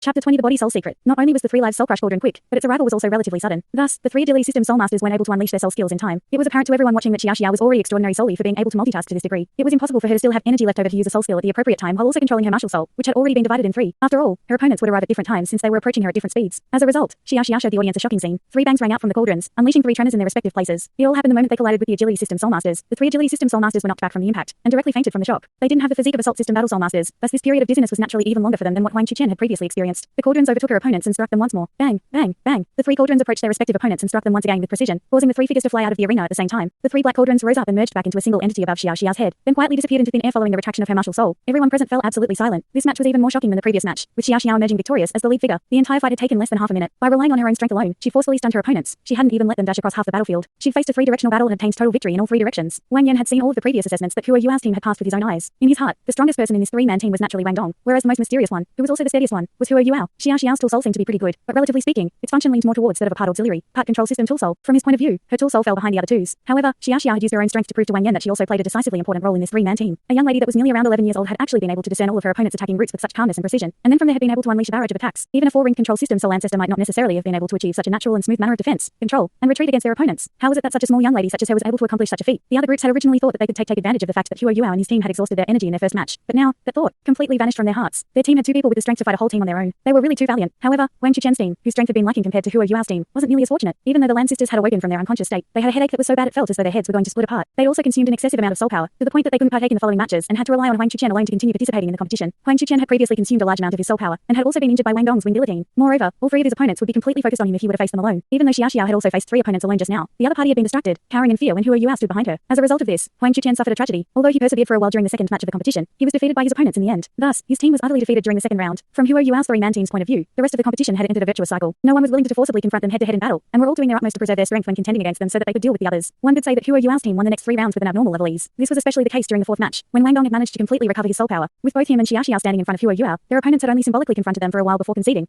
Chapter 20 The Body Soul Secret. Not only was the 3 Lives Soul Crush Cauldron quick, but its arrival was also relatively sudden. Thus, the 3 Agility System Soul Masters weren't able to unleash their soul skills in time. It was apparent to everyone watching that Xiaoxia was already extraordinary solely for being able to multitask to this degree. It was impossible for her to still have energy left over to use a soul skill at the appropriate time while also controlling her martial soul, which had already been divided in 3. After all, her opponents would arrive at different times since they were approaching her at different speeds. As a result, Xiaoxia showed the audience a shocking scene. 3 bangs rang out from the cauldrons, unleashing 3 tremors in their respective places. It all happened the moment they collided with the Agility System Soul Masters. The 3 Agility System Soul Masters were knocked back from the impact and directly fainted from the shock. They didn't have the physique of Assault System Battle Soul Masters, thus this period of dizziness was naturally even longer for them than what Huang Chuchen had previously experienced. The cauldrons overtook her opponents and struck them once more. Bang, bang, bang. The 3 cauldrons approached their respective opponents and struck them once again with precision, causing the 3 figures to fly out of the arena at the same time. The 3 black cauldrons rose up and merged back into a single entity above Xiaoxia's head, then quietly disappeared into thin air following the retraction of her martial soul. Everyone present fell absolutely silent. This match was even more shocking than the previous match, with Xiaoxia emerging victorious as the lead figure. The entire fight had taken less than half a minute. By relying on her own strength alone, she forcefully stunned her opponents. She hadn't even let them dash across half the battlefield. She'd faced a 3-directional battle and obtained total victory in all 3 directions. Wang Yan had seen all of the previous assessments that Hua Yuao's team had passed with his own eyes. In his heart, the strongest person in this 3-man team was naturally Wang Dong, whereas the most mysterious one, who was also the steadiest one, was Hua Yuao. Xiaoxiao's tool soul seemed to be pretty good, but relatively speaking, its function leaned more towards that of a part auxiliary, part control system tool soul. From his point of view, her tool soul fell behind the other 2's. However, Xiaoxia had used her own strength to prove to Wang Yan that she also played a decisively important role in this 3-man team. A young lady that was nearly around 11 years old had actually been able to discern all of her opponent's attacking routes with such calmness and precision, and then from there had been able to unleash a barrage of attacks. Even a 4-ring control system soul ancestor might not necessarily have been able to achieve such a natural and smooth manner of defense, control, and retreat against their opponents. How was it that such a small young lady such as her was able to accomplish such a feat? The other groups had originally thought that they could take advantage of the fact that Hua Yuao and his team had exhausted their energy in their first match, but now, that thought completely vanished from their hearts. Their team had 2 people with the strength to fight a whole team on their own. They were really too valiant. However, Wang Chuchen's team, whose strength had been lacking compared to Hua Yuao's team, wasn't nearly as fortunate. Even though the Lan sisters had awoken from their unconscious state, they had a headache that was so bad it felt as though their heads were going to split apart. They also consumed an excessive amount of soul power, to the point that they couldn't partake in the following matches and had to rely on Huang Chuchen alone to continue participating in the competition. Huang Chuchen had previously consumed a large amount of his soul power, and had also been injured by Wang Dong's wind guillotine. Moreover, all 3 of his opponents would be completely focused on him if he were to face them alone. Even though Xiaoxiao had also faced 3 opponents alone just now, the other party had been distracted, cowering in fear when Hua Yuao stood behind her. As a result of this, Huang Chuchen suffered a tragedy. Although he persevered for a while during the second match of the competition, he was defeated by his opponents in the end. Thus, his team was utterly defeated during the second round. From Hua Yuao's 3-man team's point of view, the rest of the competition had entered a virtuous cycle. No one was willing to forcibly confront them head-to-head in battle, and were all doing their utmost to preserve their strength when contending against them so that they could deal with the others. One could say that Hua Yuao's team won the next 3 rounds with an abnormal level ease. This was especially the case during the 4th match, when Wang Dong had managed to completely recover his soul power. With both him and Xiaoxiao standing in front of Hua Yuao, their opponents had only symbolically confronted them for a while before conceding.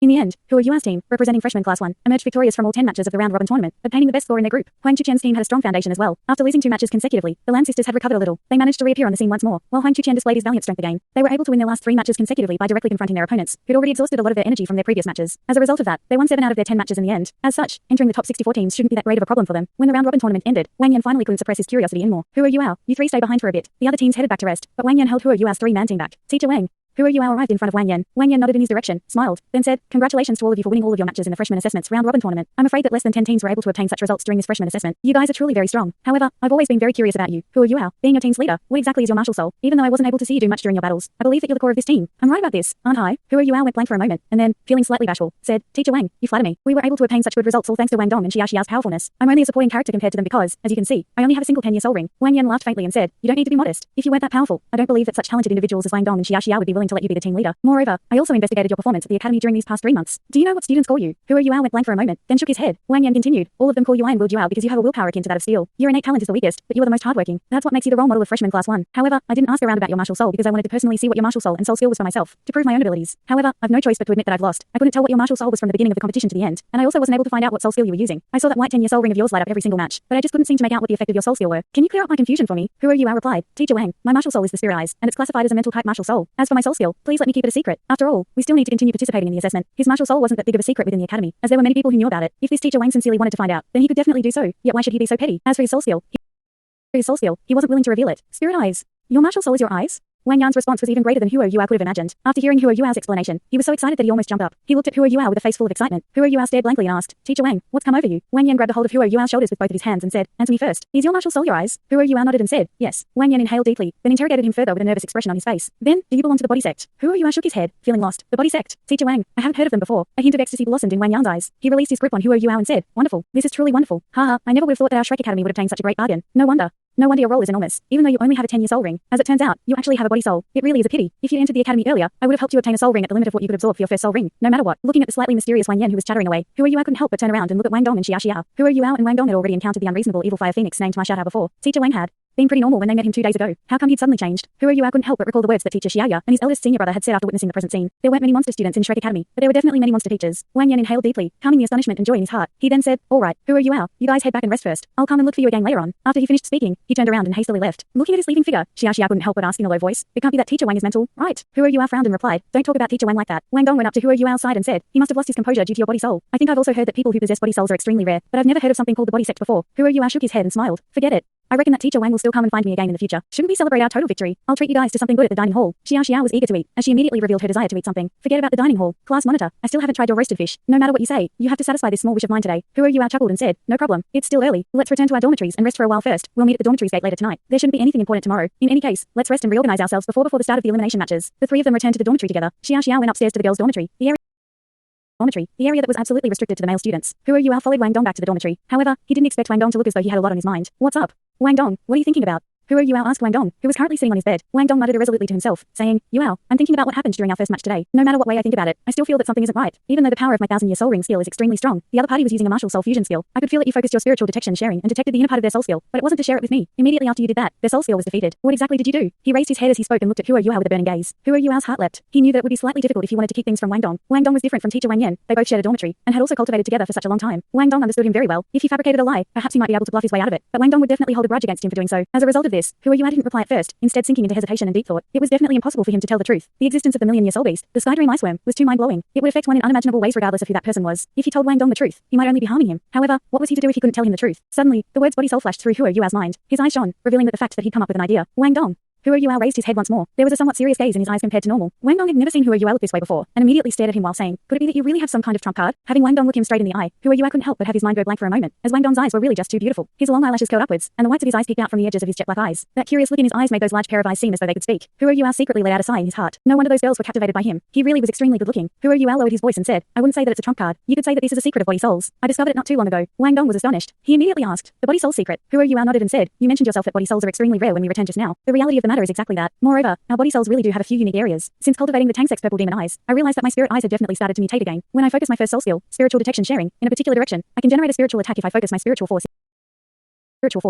In the end, Hua Yuao's team, representing Freshman Class 1, emerged victorious from all 10 matches of the round-robin tournament, obtaining the best score in their group. Huang Chuchen's team had a strong foundation as well. After losing 2 matches consecutively, the Lan sisters had recovered a little. They managed to reappear on the scene once more, while Huang Chuchen displayed his valiant strength again. They were able to win their last 3 matches consecutively by directly confronting their opponents, who'd already exhausted a lot of their energy from their previous matches. As a result of that, they won 7 out of their 10 matches in the end. As such, entering the top 64 teams shouldn't be that great of a problem for them. When the round-robin tournament ended, Wang Yan finally couldn't suppress his curiosity anymore. Hua Yuao, you 3 stay behind for a bit. The other teams headed back to rest, but Wang Yan held Hua Yuao's 3-man team back. Teacher Wang. Hua Yuao arrived in front of Wang Yan. Wang Yan nodded in his direction, smiled, then said, "Congratulations to all of you for winning all of your matches in the freshman assessments round-robin tournament. I'm afraid that less than 10 teams were able to obtain such results during this freshman assessment. You guys are truly very strong. However, I've always been very curious about you. Hua Yuao, being your team's leader, what exactly is your martial soul? Even though I wasn't able to see you do much during your battles, I believe that you're the core of this team. I'm right about this, aren't I?" Hua Yuao went blank for a moment, and then, feeling slightly bashful, said, "Teacher Wang, you flatter me. We were able to obtain such good results all thanks to Wang Dong and Xiaoxiao's powerfulness. I'm only a supporting character compared to them because, as you can see, I only have a single 10-year soul ring." Wang Yan laughed faintly and said, "You don't need to be modest. If you weren't that powerful, I don't believe that such talented individuals as Wang Dong and Xiaoxiao would be willing to let you be the team leader. Moreover, I also investigated your performance at the academy during these past 3 months. Do you know what students call you?" Hua Yuao went blank for a moment, then shook his head. Wang Yan continued, "All of them call you unrivaled Yuao because you have a willpower akin to that of steel. Your innate talent is the weakest, but you are the most hardworking. That's what makes you the role model of freshman class 1. However, I didn't ask around about your martial soul because I wanted to personally see what your martial soul and soul skill was for myself, to prove my own abilities. However, I've no choice but to admit that I've lost. I couldn't tell what your martial soul was from the beginning of the competition to the end, and I also wasn't able to find out what soul skill you were using. I saw that white 10-year soul ring of yours light up every single match, but I just couldn't seem to make out what the effect of your soul skill were. Can you clear up my confusion for me?" Hua Yuao replied, "Teacher Wang, my martial soul is the spirit eyes, and it's classified as a mental type martial soul. As for my soul skill, please let me keep it a secret. After all, we still need to continue participating in the assessment." His martial soul wasn't that big of a secret within the academy, as there were many people who knew about it. If this teacher Wang sincerely wanted to find out, then he could definitely do so. Yet why should he be so petty? As for his soul skill, he wasn't willing to reveal it. Spirit eyes. Your martial soul is your eyes? Wang Yan's response was even greater than Hua Yuao could have imagined. After hearing Hua Yuao's explanation, he was so excited that he almost jumped up. He looked at Hua Yuao with a face full of excitement. Hua Yuao stared blankly and asked, "Teacher Wang, what's come over you?" Wang Yan grabbed a hold of Hua Yuao's shoulders with both of his hands and said, "Answer me first. Is your martial soul your eyes?" Hua Yuao nodded and said, "Yes." Wang Yan inhaled deeply, then interrogated him further with a nervous expression on his face. "Then, do you belong to the body sect?" Hua Yuao shook his head, feeling lost. The body sect? Teacher Wang, I haven't heard of them before. A hint of ecstasy blossomed in Wang Yan's eyes. He released his grip on Hua Yuao and said, "Wonderful. This is truly wonderful. Haha, I never would have thought that our Shrek Academy would obtain such a great bargain. No wonder. No wonder your role is enormous, even though you only have a 10-year soul ring. As it turns out, you actually have a body soul. It really is a pity. If you'd entered the academy earlier, I would have helped you obtain a soul ring at the limit of what you could absorb for your first soul ring. No matter what." Looking at the slightly mysterious Wang Yan who was chattering away, Hua Yuao couldn't help but turn around and look at Wang Dong and Xiaoxiao. Hua Yuao and Wang Dong had already encountered the unreasonable evil fire phoenix named Ma Xiaotao before. Teacher Wang had. been pretty normal when they met him 2 days ago. How come he'd suddenly changed? Huo Yuao couldn't help but recall the words that teacher Xiaoya and his eldest senior brother had said after witnessing the present scene. There weren't many monster students in Shrek Academy, but there were definitely many monster teachers. Wang Yan inhaled deeply, calming the astonishment and joy in his heart. He then said, "All right, Huo Yuao, you guys head back and rest first. I'll come and look for you again later on." After he finished speaking, he turned around and hastily left. Looking at his leaving figure, Xiaoya couldn't help but ask in a low voice, "It can't be that teacher Wang is mental, right?" Huo Yuao frowned and replied, "Don't talk about teacher Wang like that." Wang Dong went up to Huo Yuao's side and said, "He must have lost his composure due to your body soul. I think I've also heard that people who possess body souls are extremely rare, but I've never heard of something called the body sect before." Huo Yuao shook his head and smiled. "Forget it. I reckon that teacher Wang will still come and find me again in the future. Shouldn't we celebrate our total victory? I'll treat you guys to something good at the dining hall." Xiao was eager to eat, as she immediately revealed her desire to eat something. "Forget about the dining hall. Class monitor, I still haven't tried your roasted fish. No matter what you say, you have to satisfy this small wish of mine today." Huo Yuao chuckled and said, "No problem. It's still early. Let's return to our dormitories and rest for a while first. We'll meet at the dormitories gate later tonight. There shouldn't be anything important tomorrow. In any case, let's rest and reorganize ourselves before the start of the elimination matches." The three of them returned to the dormitory together. Xiao went upstairs to the girls' dormitory. The area that was absolutely restricted to the male students. Huo Yuao followed Wang Dong back to the dormitory. However, he didn't expect Wang Dong to look as though he had a lot on his mind. "What's up? Wang Dong, what are you thinking about?" Huo Yuao asked Wang Dong, who was currently sitting on his bed. Wang Dong muttered irresolutely to himself, saying, "Yuao, I'm thinking about what happened during our first match today. No matter what way I think about it, I still feel that something isn't right. Even though the power of my 1,000-year soul ring skill is extremely strong, the other party was using a martial soul fusion skill. I could feel that you focused your spiritual detection sharing and detected the inner part of their soul skill, but it wasn't to share it with me. Immediately after you did that, their soul skill was defeated. What exactly did you do?" He raised his head as he spoke and looked at Huo Yuao with a burning gaze. Huo Yuao's heart leapt. He knew that it would be slightly difficult if he wanted to keep things from Wang Dong. Wang Dong was different from teacher Wang Yan. They both shared a dormitory and had also cultivated together for such a long time. Wang Dong understood him very well. If he fabricated a lie, perhaps he might be able to bluff his way out of it, but Wang Dong would definitely hold a grudge against him for doing so. As a result of this, Huo Yuao didn't reply at first, instead sinking into hesitation and deep thought. It was definitely impossible for him to tell the truth. The existence of the million-year soul beast, the sky dream ice worm, was too mind-blowing. It would affect one in unimaginable ways regardless of who that person was. If he told Wang Dong the truth, he might only be harming him. However, what was he to do if he couldn't tell him the truth? Suddenly, the words body soul flashed through Huo Yuao's mind. His eyes shone, revealing that the fact that he'd come up with an idea. "Wang Dong." Huo Yuao raised his head once more. There was a somewhat serious gaze in his eyes compared to normal. Wang Dong had never seen Huo Yuao look this way before, and immediately stared at him while saying, "Could it be that you really have some kind of trump card?" Having Wang Dong look him straight in the eye, Huo Yuao couldn't help but have his mind go blank for a moment, as Wang Dong's eyes were really just too beautiful. His long eyelashes curled upwards, and the whites of his eyes peeked out from the edges of his jet black eyes. That curious look in his eyes made those large pair of eyes seem as though they could speak. Huo Yuao secretly let out a sigh in his heart. No wonder those girls were captivated by him. He really was extremely good looking. Huo Yuao lowered his voice and said, "I wouldn't say that it's a trump card. You could say that this is a secret of body souls. I discovered it not too long ago." Wang Dong was astonished. He immediately asked, "The body soul secret?" Huo Yuao nodded and said, "You mentioned yourself that body souls are extremely rare when we returned just now. The reality of the matter is exactly that. Moreover, our body souls really do have a few unique areas. Since cultivating the Tang Sex purple demon eyes, I realized that my spirit eyes have definitely started to mutate again. When I focus my first soul skill, spiritual detection sharing, in a particular direction, I can generate a spiritual attack if I focus my spiritual force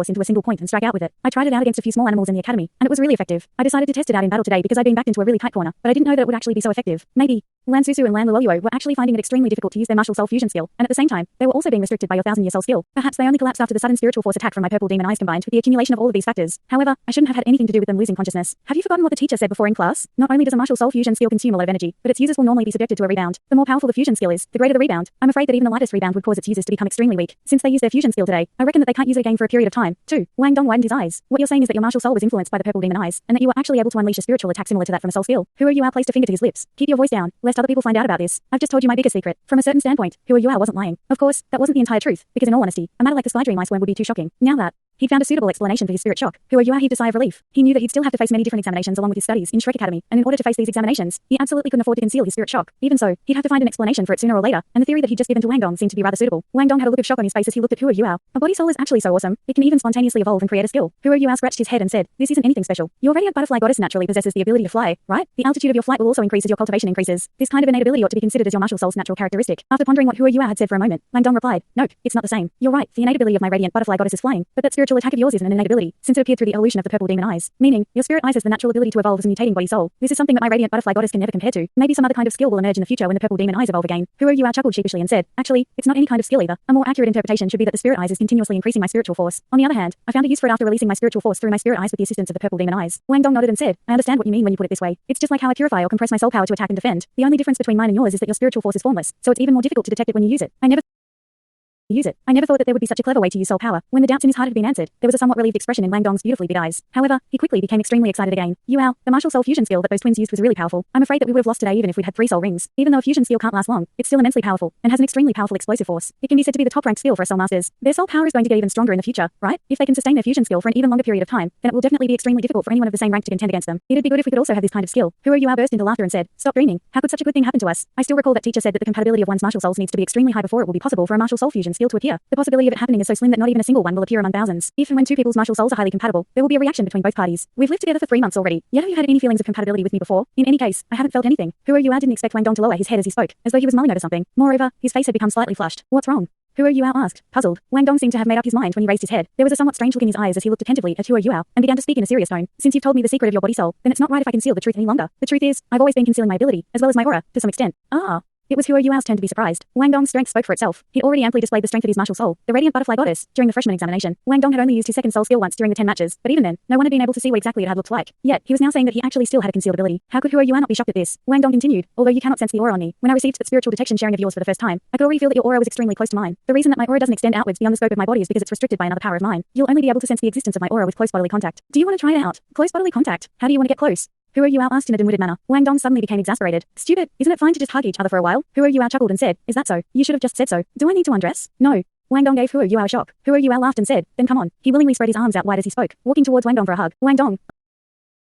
into a single point and strike out with it. I tried it out against a few small animals in the academy, and it was really effective. I decided to test it out in battle today because I'd been backed into a really tight corner, but I didn't know that it would actually be so effective. Maybe Lan Susu and Lan Luoluo were actually finding it extremely difficult to use their martial soul fusion skill, and at the same time, they were also being restricted by your 1,000-year soul skill. Perhaps they only collapsed after the sudden spiritual force attack from my purple demon eyes combined with the accumulation of all of these factors. However, I shouldn't have had anything to do with them losing consciousness. Have you forgotten what the teacher said before in class? Not only does a martial soul fusion skill consume a lot of energy, but its users will normally be subjected to a rebound. The more powerful the fusion skill is, the greater the rebound. I'm afraid that even the lightest rebound would cause its users to become extremely weak. Since they use their fusion skill today, I reckon that they can't use it again for a period of time. 2. Wang Dong widened his eyes. What you're saying is that your martial soul was influenced by the purple demon eyes, and that you were actually able to unleash a spiritual attack similar to that from a soul skill. Huo Yuao placed a finger to his lips. Keep your voice down, lest other people find out about this. I've just told you my biggest secret. From a certain standpoint, Huo Yuao wasn't lying. Of course, that wasn't the entire truth, because in all honesty, a matter like the sky dream ice worm would be too shocking. Now that he'd found a suitable explanation for his spirit shock, Huo Yuao heaved a sigh of relief. He knew that he'd still have to face many different examinations along with his studies in Shrek Academy, and in order to face these examinations, he absolutely couldn't afford to conceal his spirit shock. Even so, he'd have to find an explanation for it sooner or later, and the theory that he'd just given to Wang Dong seemed to be rather suitable. Wang Dong had a look of shock on his face as he looked at Huo Yuao. A body soul is actually so awesome. It can even spontaneously evolve and create a skill. Huo Yuao scratched his head and said, "This isn't anything special. Your radiant butterfly goddess naturally possesses the ability to fly, right? The altitude of your flight will also increase as your cultivation increases. This kind of innate ability ought to be considered as your martial soul's natural characteristic." After pondering what Huo Yuao had said for a moment, Wang Dong replied, "Nope, it's not the same. You're right, the innate ability of my radiant butterfly goddess is flying, but that spiritual attack of yours isn't an innate ability, since it appeared through the evolution of the purple demon eyes. Meaning, your spirit eyes has the natural ability to evolve as a mutating body soul. This is something that my radiant butterfly goddess can never compare to. Maybe some other kind of skill will emerge in the future when the purple demon eyes evolve again." Huo Yuao chuckled sheepishly and said, "Actually, it's not any kind of skill either. A more accurate interpretation should be that the spirit eyes is continuously increasing my spiritual force. On the other hand, I found a use for it after releasing my spiritual force through my spirit eyes with the assistance of the purple demon eyes." Wang Dong nodded and said, "I understand what you mean when you put it this way. It's just like how I purify or compress my soul power to attack and defend. The only difference between mine and yours is that your spiritual force is formless, so it's even more difficult to detect it when you use it. I never thought that there would be such a clever way to use soul power." When the doubts in his heart had been answered, there was a somewhat relieved expression in Wang Dong's beautifully big eyes. However, he quickly became extremely excited again. "Yuao, the martial soul fusion skill that those twins used was really powerful. I'm afraid that we would have lost today even if we'd had 3 soul rings. Even though a fusion skill can't last long, it's still immensely powerful, and has an extremely powerful explosive force. It can be said to be the top-ranked skill for a soul masters. Their soul power is going to get even stronger in the future, right? If they can sustain their fusion skill for an even longer period of time, then it will definitely be extremely difficult for anyone of the same rank to contend against them. It'd be good if we could also have this kind of skill." Huo Yuao burst into laughter and said, "Stop dreaming. How could such a good thing happen to us? I still recall that teacher said that the compatibility of one's martial souls needs to be extremely high before it will be possible for a martial soul fusion skill to appear. The possibility of it happening is so slim that not even a single one will appear among thousands. If and when 2 people's martial souls are highly compatible, there will be a reaction between both parties. We've lived together for 3 months already, yet have you had any feelings of compatibility with me before? In any case, I haven't felt anything." Huo Yuao didn't expect Wang Dong to lower his head as he spoke, as though he was mulling over something. Moreover, his face had become slightly flushed. "What's wrong?" Huo Yuao asked, puzzled. Wang Dong seemed to have made up his mind when he raised his head. There was a somewhat strange look in his eyes as he looked attentively at Huo Yuao and began to speak in a serious tone. Since you've told me the secret of your body soul, then it's not right if I conceal the truth any longer. The truth is, I've always been concealing my ability, as well as my aura, to some extent. Ah. It was Huo Yuao's turn to be surprised. Wang Dong's strength spoke for itself. He'd already amply displayed the strength of his martial soul, the radiant butterfly goddess, during the freshman examination. Wang Dong had only used his second soul skill once during the 10 matches, but even then, no one had been able to see what exactly it had looked like. Yet, he was now saying that he actually still had a concealed ability. How could Huo Yuao not be shocked at this? Wang Dong continued, although you cannot sense the aura on me. When I received that spiritual detection sharing of yours for the first time, I could already feel that your aura was extremely close to mine. The reason that my aura doesn't extend outwards beyond the scope of my body is because it's restricted by another power of mine. You'll only be able to sense the existence of my aura with close bodily contact. Do you want to try it out? Close bodily contact? How do you want to get close? Huo Yuao asked in a dim-witted manner. Wang Dong suddenly became exasperated. Stupid, isn't it fine to just hug each other for a while? Huo Yuao chuckled and said, is that so? You should have just said so. Do I need to undress? No. Wang Dong gave Huo Yuao a shock. Huo Yuao laughed and said, then come on. He willingly spread his arms out wide as he spoke, walking towards Wang Dong for a hug.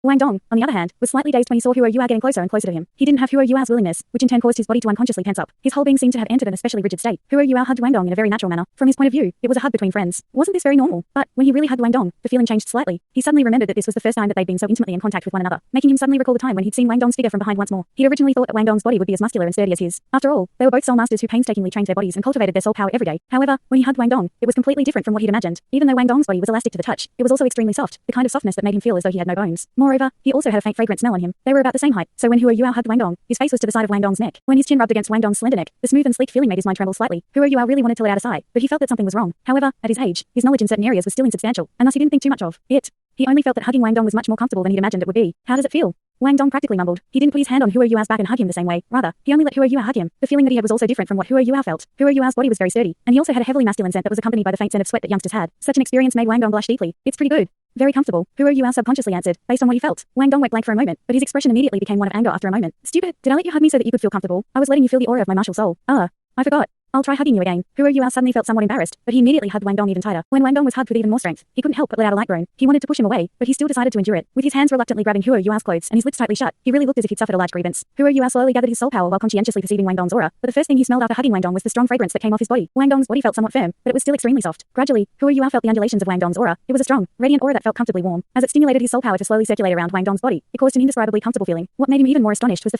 Wang Dong, on the other hand, was slightly dazed when he saw Huo Yuao getting closer and closer to him. He didn't have Huo Yuao's willingness, which in turn caused his body to unconsciously tense up. His whole being seemed to have entered an especially rigid state. Huo Yuao hugged Wang Dong in a very natural manner. From his point of view, it was a hug between friends. Wasn't this very normal? But when he really hugged Wang Dong, the feeling changed slightly. He suddenly remembered that this was the first time that they'd been so intimately in contact with one another, making him suddenly recall the time when he'd seen Wang Dong's figure from behind once more. He'd originally thought that Wang Dong's body would be as muscular and sturdy as his. After all, they were both soul masters who painstakingly trained their bodies and cultivated their soul power every day. However, when he hugged Wang Dong, it was completely different from what he'd imagined. Even though Wang Dong's body was elastic to the touch, it was also extremely soft, the kind of softness that made him feel as though he had no bones. Moreover, he also had a faint fragrant smell on him. They were about the same height, so when Huo Yuao hugged Wang Dong, his face was to the side of Wang Dong's neck. When his chin rubbed against Wang Dong's slender neck, the smooth and sleek feeling made his mind tremble slightly. Huo Yuao really wanted to let out a sigh, but he felt that something was wrong. However, at his age, his knowledge in certain areas was still insubstantial, and thus he didn't think too much of it. He only felt that hugging Wang Dong was much more comfortable than he'd imagined it would be. How does it feel? Wang Dong practically mumbled. He didn't put his hand on Huo Yuao's back and hug him the same way. Rather, he only let Huo Yuao hug him. The feeling that he had was also different from what Huo Yuao felt. Huo Yuao's body was very sturdy, and he also had a heavily masculine scent that was accompanied by the faint scent of sweat that youngsters had. Such an experience made Wang Dong blush deeply. It's pretty good. Very comfortable. Huo Yuao subconsciously answered, based on what he felt. Wang Dong went blank for a moment, but his expression immediately became one of anger after a moment. Stupid, did I let you hug me so that you could feel comfortable? I was letting you feel the aura of my martial soul. I forgot. I'll try hugging you again. Huo Yuao suddenly felt somewhat embarrassed, but he immediately hugged Wang Dong even tighter. When Wang Dong was hugged with even more strength, he couldn't help but let out a light groan. He wanted to push him away, but he still decided to endure it. With his hands reluctantly grabbing Huo Yuao's clothes and his lips tightly shut, he really looked as if he'd suffered a large grievance. Huo Yuao slowly gathered his soul power while conscientiously perceiving Wang Dong's aura, but the first thing he smelled after hugging Wang Dong was the strong fragrance that came off his body. Wang Dong's body felt somewhat firm, but it was still extremely soft. Gradually, Huo Yuao felt the undulations of Wang Dong's aura. It was a strong, radiant aura that felt comfortably warm. As it stimulated his soul power to slowly circulate around Wang Dong's body, it caused an indescribably comfortable feeling. What made him even more astonished was the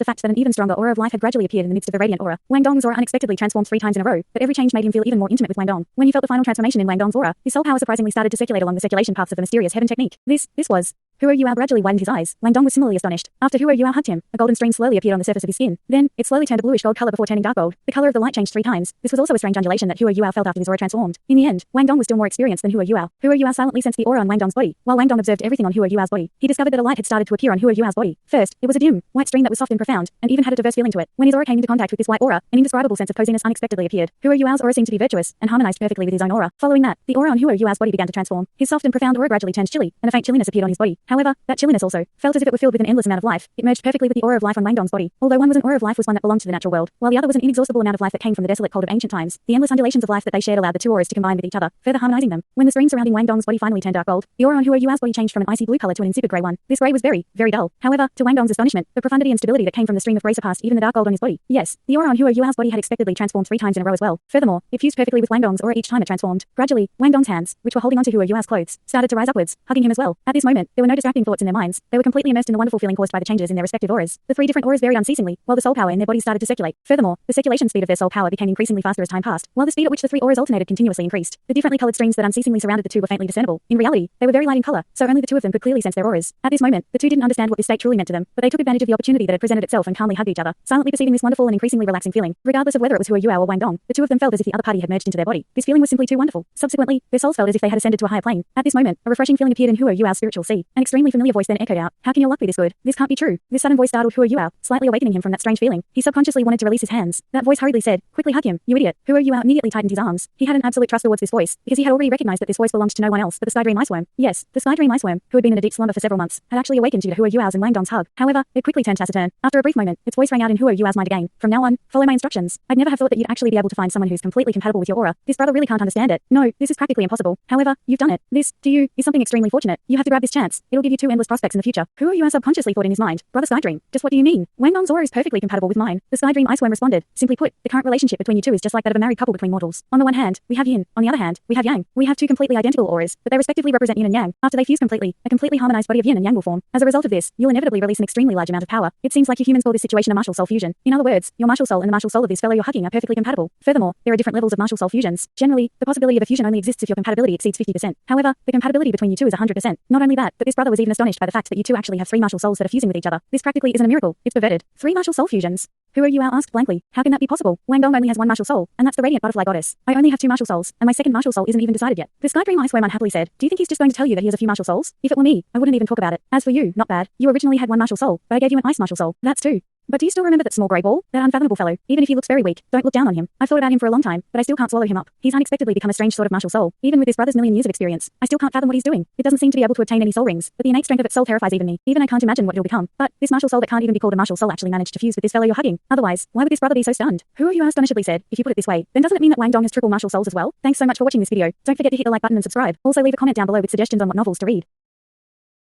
fact that an even stronger aura of life had gradually appeared in the midst of the radiant aura. Wang Dong's aura unexpectedly transformed 3 times in a row, but every change made him feel even more intimate with Wang Dong. When he felt the final transformation in Wang Dong's aura, his soul power surprisingly started to circulate along the circulation paths of the mysterious heaven technique. This was Huo Yuao gradually widened his eyes. Wang Dong was similarly astonished. After Huo Yuao hugged him, a golden stream slowly appeared on the surface of his skin. Then, it slowly turned a bluish gold color before turning dark gold. The color of the light changed 3 times. This was also a strange undulation that Huo Yuao felt after his aura transformed. In the end, Wang Dong was still more experienced than Huo Yuao. Huo Yuao silently sensed the aura on Wang Dong's body, while Wang Dong observed everything on Huo Yuao's body. He discovered that a light had started to appear on Huo Yuao's body. First, it was a dim, white stream that was soft and profound, and even had a diverse feeling to it. When his aura came into contact with this white aura, an indescribable sense of coziness unexpectedly appeared. Huo Yuao's aura seemed to be virtuous, and harmonized perfectly with his own aura. Following that, the aura on Huo Yuao's body began to transform. His soft and profound aura gradually turned chilly, and a faint chilliness appeared on his body. However, that chilliness also felt as if it were filled with an endless amount of life. It merged perfectly with the aura of life on Wang Dong's body. Although one was an aura of life was one that belonged to the natural world, while the other was an inexhaustible amount of life that came from the desolate cold of ancient times. The endless undulations of life that they shared allowed the 2 auras to combine with each other, further harmonizing them. When the stream surrounding Wang Dong's body finally turned dark gold, the aura on Huo Yuao's body changed from an icy blue color to an insipid gray one. This gray was very, very dull. However, to Wang Dong's astonishment, the profundity and stability that came from the stream of gray surpassed even the dark gold on his body. Yes, the aura on Huo Yuao's body had expectedly transformed 3 times in a row as well. Furthermore, it fused perfectly with Wang Dong's aura each time it transformed. Gradually, Wang Dong's hands, which were holding onto Huo Yuao's clothes, started to rise upwards, hugging him as well. At this moment, there were no distracting thoughts in their minds. They were completely immersed in the wonderful feeling caused by the changes in their respective auras. The 3 different auras varied unceasingly, while the soul power in their bodies started to circulate. Furthermore, the circulation speed of their soul power became increasingly faster as time passed, while the speed at which the 3 auras alternated continuously increased. The differently colored streams that unceasingly surrounded the 2 were faintly discernible. In reality, they were very light in color, so only the 2 of them could clearly sense their auras. At this moment, the 2 didn't understand what this state truly meant to them, but they took advantage of the opportunity that had presented itself and calmly hugged each other, silently perceiving this wonderful and increasingly relaxing feeling. Regardless of whether it was Huo Yuao or Wang Dong, the 2 of them felt as if the other party had merged into their body. This feeling was simply too wonderful. Subsequently, their souls felt as if they had ascended to a higher plane. At this moment, a refreshing feeling appeared in Huo Yuao's spiritual sea. An extremely familiar voice then echoed out, "How can your luck be this good? This can't be true." This sudden voice startled Huo Yuao, slightly awakening him from that strange feeling. He subconsciously wanted to release his hands. That voice hurriedly said, "Quickly hug him, you idiot." Huo Yuao immediately tightened his arms. He had an absolute trust towards this voice, because he had already recognized that this voice belonged to no one else but the Sky Dream Iceworm. Yes, the Sky Dream Iceworm, who had been in a deep slumber for several months, had actually awakened due to Huo Yuao's and Wang Dong's hug. However, it quickly turned taciturn. After a brief moment, its voice rang out in Huo Yuao's mind again. "From now on, follow my instructions. I'd never have thought that you'd actually be able to find someone who's completely compatible with your aura. This brother really can't understand it. No, this is practically impossible. However, you've done it. This, to you, is something extremely fortunate. You have to grab this chance. It'll give you two endless prospects in the future. Who are you? Subconsciously thought in his mind. Brother Skydream. Just what do you mean? Wang Dong's aura is perfectly compatible with mine. The Skydream Iceworm responded. Simply put, the current relationship between you two is just like that of a married couple between mortals. On the one hand, we have yin. On the other hand, we have yang. We have two completely identical auras, but they respectively represent yin and yang. After they fuse completely, a completely harmonized body of yin and yang will form. As a result of this, you'll inevitably release an extremely large amount of power. It seems like you humans call this situation a martial soul fusion. In other words, your martial soul and the martial soul of this fellow you're hugging are perfectly compatible. Furthermore, there are different levels of martial soul fusions. Generally, the possibility of a fusion only exists if your compatibility exceeds 50%. However, the compatibility between you two is 100%. Not only that, but this brother was even astonished by the fact that you two actually have three martial souls that are fusing with each other. This practically isn't a miracle. It's perverted. Three martial soul fusions. Who are you? Al asked blankly. How can that be possible? Wang Dong only has one martial soul, and that's the radiant butterfly goddess. I only have two martial souls, and my second martial soul isn't even decided yet. The Skydream Iceworm unhappily said, do you think he's just going to tell you that he has a few martial souls? If it were me, I wouldn't even talk about it. As for you, not bad. You originally had one martial soul, but I gave you an ice martial soul. That's two. But do you still remember that small grey ball? That unfathomable fellow. Even if he looks very weak, don't look down on him. I've thought about him for a long time, but I still can't swallow him up. He's unexpectedly become a strange sort of martial soul. Even with his brother's million years of experience, I still can't fathom what he's doing. It doesn't seem to be able to obtain any soul rings, but the innate strength of its soul terrifies even me. Even I can't imagine what it'll become. But this martial soul that can't even be called a martial soul actually managed to fuse with this fellow you're hugging. Otherwise, why would this brother be so stunned? Who are you? Astonishedly said. If you put it this way, then doesn't it mean that Wang Dong has triple martial souls as well? Thanks so much for watching this video. Don't forget to hit the like button and subscribe. Also leave a comment down below with suggestions on what novels to read.